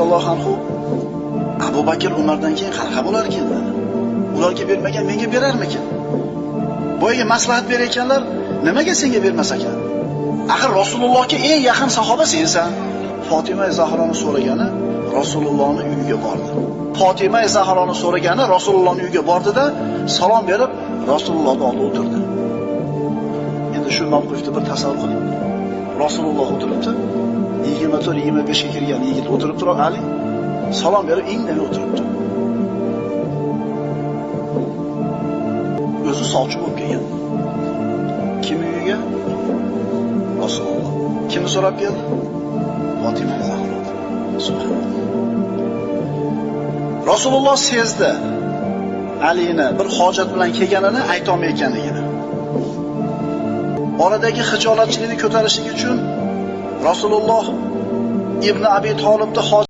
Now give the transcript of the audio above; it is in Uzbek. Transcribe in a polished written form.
Allohu anhu Abu Bakr Umardan keyin qanaqa bo'lar ekan? Ularga bermagan menga berarmikin? Boyaga maslahat berayotganlar, nimaga senga bermas ekan? Axir Rasulullohga eng yaqin sahoba sensan. Fatima Zahroni so'ragani Rasulullohning uyiga bordi. Fatima Zahroni so'ragani Rasulullohning uyiga bordi-da, salom berib Rasulullohning oldida o'tirdi. Endi shu mavqifni bir tasavvur qiling. Rasululloh o'tiribdi, 24-25 ga kirgan yigit o'tirib turib, Ali salom berib indamay o'tiribdi. O'zi sovchi bo'lib kelgan. Kim uyiga? Rasululloh. Kimni so'rab keldi? Fatima Zahro. Subhanalloh. Rasululloh sezdi Alini bir hojat bilan kelganini aytolmayotganligini. Oradagi xijolatchilikni ko'tarishlik uchun Rasululloh ibn Abi Tolibni